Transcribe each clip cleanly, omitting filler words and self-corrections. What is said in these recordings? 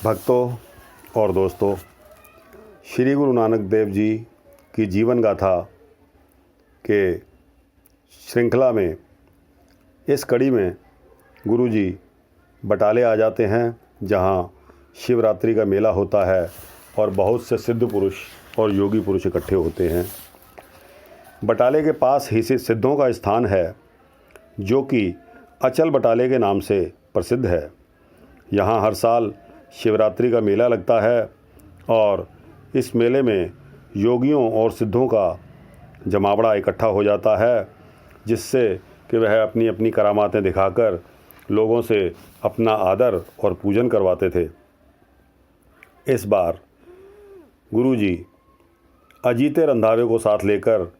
भक्तों और दोस्तों, श्री गुरु नानक देव जी की जीवन गाथा के श्रृंखला में इस कड़ी में गुरु जी बटाले आ जाते हैं, जहां शिवरात्रि का मेला होता है और बहुत से सिद्ध पुरुष और योगी पुरुष इकट्ठे होते हैं। बटाले के पास ही से सिद्धों का स्थान है, जो कि अचल बटाले के नाम से प्रसिद्ध है। यहाँ हर साल शिवरात्रि का मेला लगता है और इस मेले में योगियों और सिद्धों का जमावड़ा इकट्ठा हो जाता है, जिससे कि वह अपनी अपनी करामातें दिखाकर लोगों से अपना आदर और पूजन करवाते थे। इस बार गुरुजी अजीते रंधावे को साथ लेकर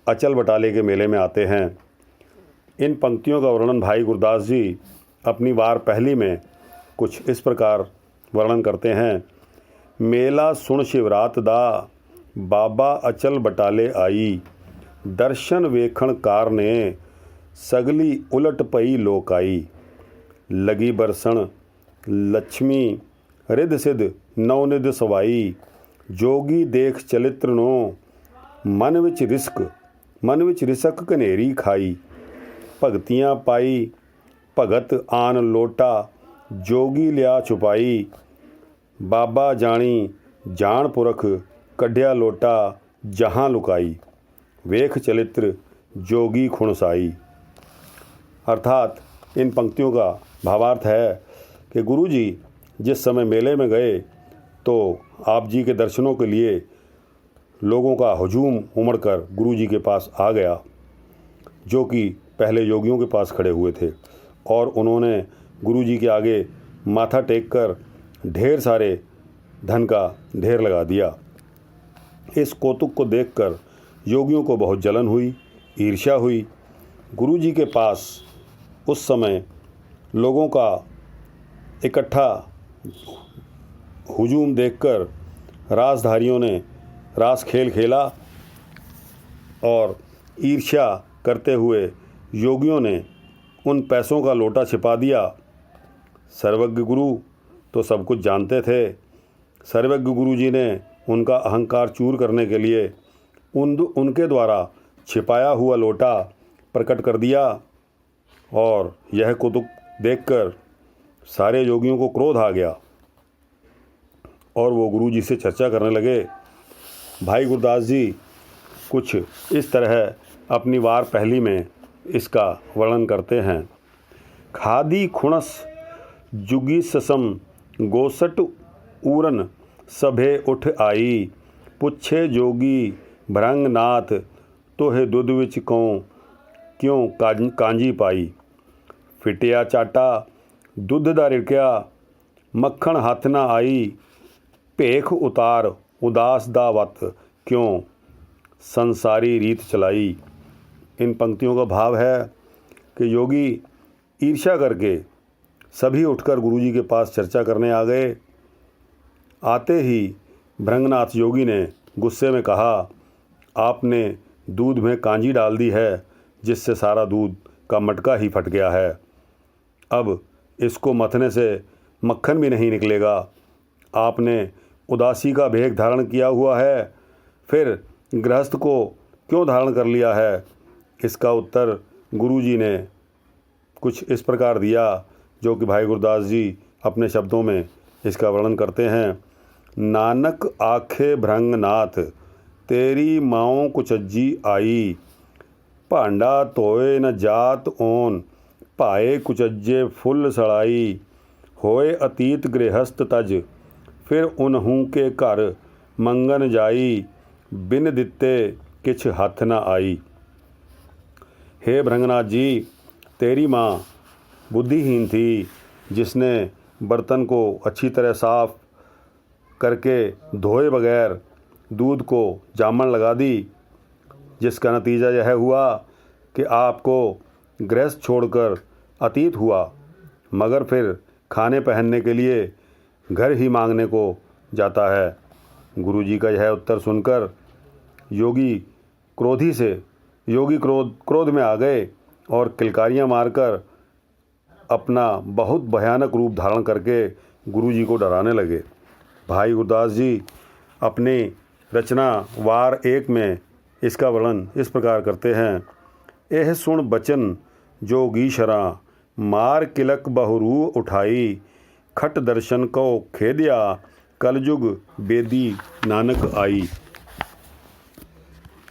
अचल बटाले के मेले में आते हैं। इन पंक्तियों का वर्णन भाई गुरदास जी अपनी वार पहली में कुछ इस प्रकार वर्णन करते हैं। मेला सुन शिवरात दा, बाबा अचल बटाले आई, दर्शन वेखण कार ने, सगली उलट पई लोकाई, लगी बरसण लक्ष्मी रिध सिद्ध नवनिध सवाई, जोगी देख चलित्र नो, मन विच रिसक कनेरी खाई, भगतियाँ पाई भगत आन लोटा, जोगी लिया छुपाई, बाबा जानी जान पुरख, कढ़िया लोटा जहाँ लुकाई, वेख चलित्र जोगी खुणसाई। अर्थात इन पंक्तियों का भावार्थ है कि गुरु जी जिस समय मेले में गए तो आप जी के दर्शनों के लिए लोगों का हुजूम उमड़कर गुरु जी के पास आ गया, जो कि पहले योगियों के पास खड़े हुए थे, और उन्होंने गुरु जी के आगे माथा टेक कर ढेर सारे धन का ढेर लगा दिया। इस कौतुक को देखकर योगियों को बहुत जलन हुई, ईर्ष्या हुई। गुरु जी के पास उस समय लोगों का इकट्ठा हुजूम देखकर रासधारियों ने रास खेल खेला और ईर्ष्या करते हुए योगियों ने उन पैसों का लोटा छिपा दिया। सर्वज्ञ गुरु तो सब कुछ जानते थे। सर्वज्ञ गुरु जी ने उनका अहंकार चूर करने के लिए उनके द्वारा छिपाया हुआ लोटा प्रकट कर दिया, और यह कौतुक देखकर सारे योगियों को क्रोध आ गया और वो गुरु जी से चर्चा करने लगे। भाई गुरदास जी कुछ इस तरह अपनी वार पहली में इसका वर्णन करते हैं। खादी खुणस जुगी ससम, गोसट ऊरन सभे उठ आई, पुछे जोगी भृंगनाथ, तोहे दुध विच क्यों कांजी पाई, फिटिया चाटा दुध दा रिड़किया, मक्खन हथ ना आई, भेख उतार उदास दा वत, क्यों संसारी रीत चलाई। इन पंक्तियों का भाव है कि योगी ईर्ष्या करके सभी उठकर गुरुजी के पास चर्चा करने आ गए। आते ही भृंगनाथ योगी ने गुस्से में कहा, आपने दूध में कांजी डाल दी है, जिससे सारा दूध का मटका ही फट गया है। अब इसको मथने से मक्खन भी नहीं निकलेगा। आपने उदासी का भेष धारण किया हुआ है, फिर गृहस्थ को क्यों धारण कर लिया है। इसका उत्तर गुरुजी ने कुछ इस प्रकार दिया, जो कि भाई गुरदास जी अपने शब्दों में इसका वर्णन करते हैं। नानक आखे भृंगनाथ, तेरी माओ कुचज्जी आई, भांडा धोए न जात ओन, पाए कुचज्जे फुल सड़ाई, होए अतीत गृहस्थ तज, फिर उनहू के घर मंगन जाई, बिन दिते किछ हथ न आई। हे भृंगनाथ जी, तेरी माँ बुद्धिहीन थी, जिसने बर्तन को अच्छी तरह साफ करके धोए बगैर दूध को जामन लगा दी, जिसका नतीजा यह हुआ कि आपको गृहस्थ छोड़कर अतीत हुआ, मगर फिर खाने पहनने के लिए घर ही मांगने को जाता है। गुरुजी का यह उत्तर सुनकर योगी क्रोध में आ गए और किलकारियाँ मारकर अपना बहुत भयानक रूप धारण करके गुरुजी को डराने लगे। भाई गुरदास जी अपनी रचना वार 1 में इसका वर्णन इस प्रकार करते हैं। एह सुन बचन जोगी शरा, मार किलक बहुरू उठाई, खट दर्शन को खेदिया, कलयुग बेदी नानक आई।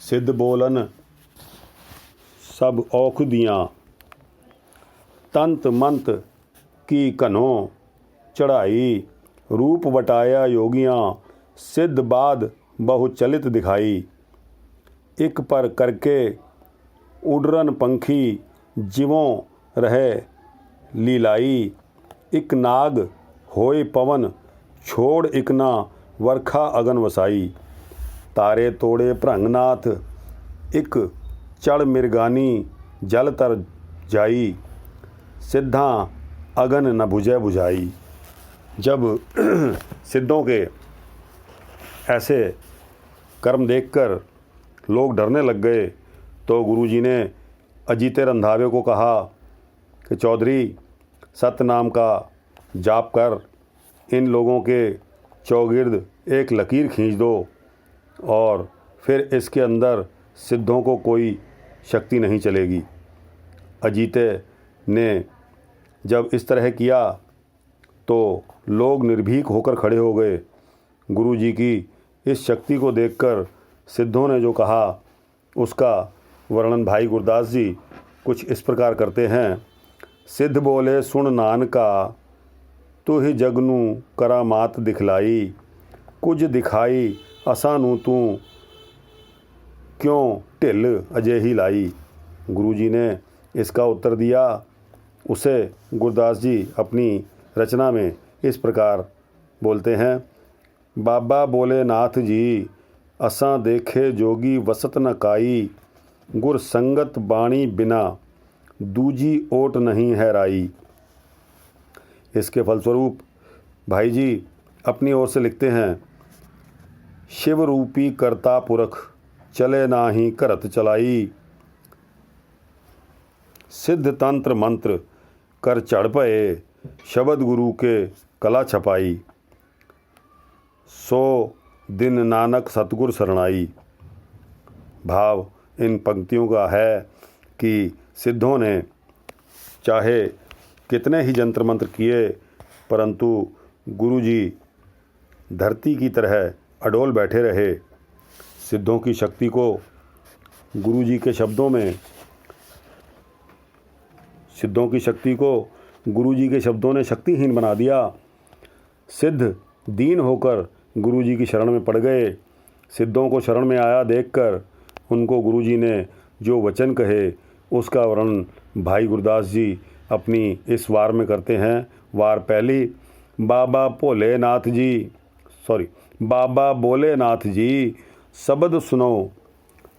सिद्ध बोलन सब औखदियाँ, तंत मंत की कन्हों चढ़ाई, रूप वटाया योगियाँ, सिद्ध बाद बहुचलित दिखाई। एक पर करके उडरन पंखी, जीवों रहे लीलाई, इक नाग होए पवन, छोड़ इकना वर्खा अगन वसाई। तारे तोड़े भृंगनाथ, इक चढ़ मिर्गानी, जल तर जाई, सिद्धा अगन न बुझे बुझाई। जब सिद्धों के ऐसे कर्म देखकर लोग डरने लग गए तो गुरुजी ने अजीते रंधावे को कहा कि चौधरी, सत्य नाम का जाप कर, इन लोगों के चौगिर्द एक लकीर खींच दो और फिर इसके अंदर सिद्धों को कोई शक्ति नहीं चलेगी। अजीते ने जब इस तरह किया तो लोग निर्भीक होकर खड़े हो गए। गुरुजी की इस शक्ति को देखकर सिद्धों ने जो कहा उसका वर्णन भाई गुरदास जी कुछ इस प्रकार करते हैं। सिद्ध बोले सुन नानका, तू ही जगनू करामात दिखलाई, कुछ दिखाई असानू तू क्यों ढिल अजे ही लाई। गुरुजी ने इसका उत्तर दिया। उसे गुरदास जी अपनी रचना में इस प्रकार बोलते हैं। बाबा बोले नाथ जी, असां देखे जोगी वसत न काई, गुर संगत बाणी बिना दूजी ओट नहीं है राई। इसके फलस्वरूप भाई जी अपनी ओर से लिखते हैं। शिव रूपी करता पुरख, चले नाही करत चलाई, सिद्ध तंत्र मंत्र कर चढ़ पए, शब्द गुरु के कला छपाई, सो दिन नानक सतगुर शरणाई। भाव इन पंक्तियों का है कि सिद्धों ने चाहे कितने ही जंत्र मंत्र किए परंतु गुरुजी धरती की तरह अडोल बैठे रहे। सिद्धों की शक्ति को गुरुजी के शब्दों में गुरुजी के शब्दों ने शक्तिहीन बना दिया। सिद्ध दीन होकर गुरुजी की शरण में पड़ गए। सिद्धों को शरण में आया देखकर उनको गुरुजी ने जो वचन कहे उसका वर्णन भाई गुरदास जी अपनी इस वार में करते हैं। वार पहली। बाबा भोलेनाथ जी शब्द सुनो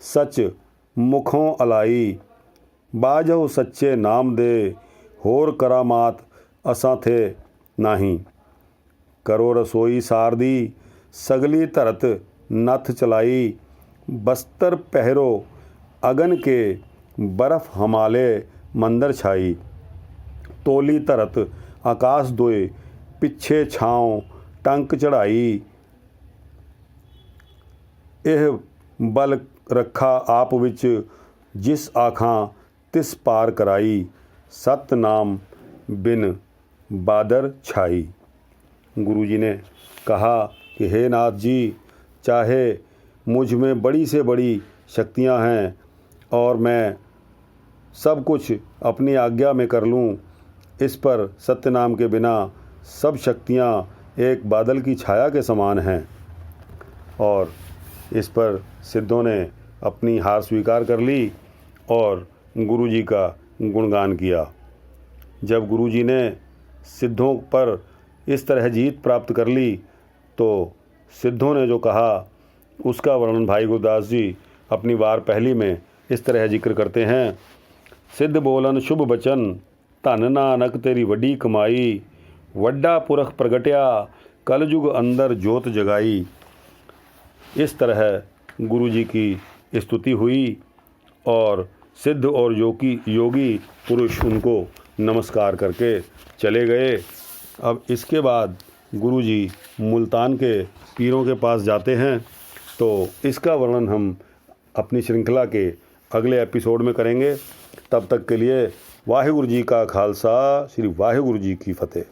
सच मुखों अलाई, बाजो सच्चे नाम दे होर करामात असां थे नाही, करो रसोई सारदी सगली धरत नथ चलाई, बस्तर पहरो अगन के बर्फ हमाले मंदर छाई, तोली धरत आकाश दोए पिछे छाँव टंक चढ़ाई, एह बल रखा आप विच जिस आखां तिस पार कराई, सत नाम बिन बादर छाई। गुरुजी ने कहा कि हे नाथ जी, चाहे मुझ में बड़ी से बड़ी शक्तियां हैं और मैं सब कुछ अपनी आज्ञा में कर लूं, इस पर सत्य नाम के बिना सब शक्तियां एक बादल की छाया के समान हैं। और इस पर सिद्धों ने अपनी हार स्वीकार कर ली और गुरुजी का गुणगान किया। जब गुरुजी ने सिद्धों पर इस तरह जीत प्राप्त कर ली तो सिद्धों ने जो कहा उसका वर्णन भाई गुरदास जी अपनी वार पहली में इस तरह जिक्र करते हैं। सिद्ध बोलन शुभ बचन, धन नानक तेरी वड्डी कमाई, वड्डा पुरख प्रगट्या कलयुग अंदर जोत जगाई। इस तरह गुरुजी की स्तुति हुई और सिद्ध और योगी पुरुष उनको नमस्कार करके चले गए अब इसके बाद गुरुजी मुल्तान के पीरों के पास जाते हैं, तो इसका वर्णन हम अपनी श्रृंखला के अगले एपिसोड में करेंगे। तब तक के लिए वाहिगुरु जी का खालसा, श्री वाहिगुरु जी की फतेह।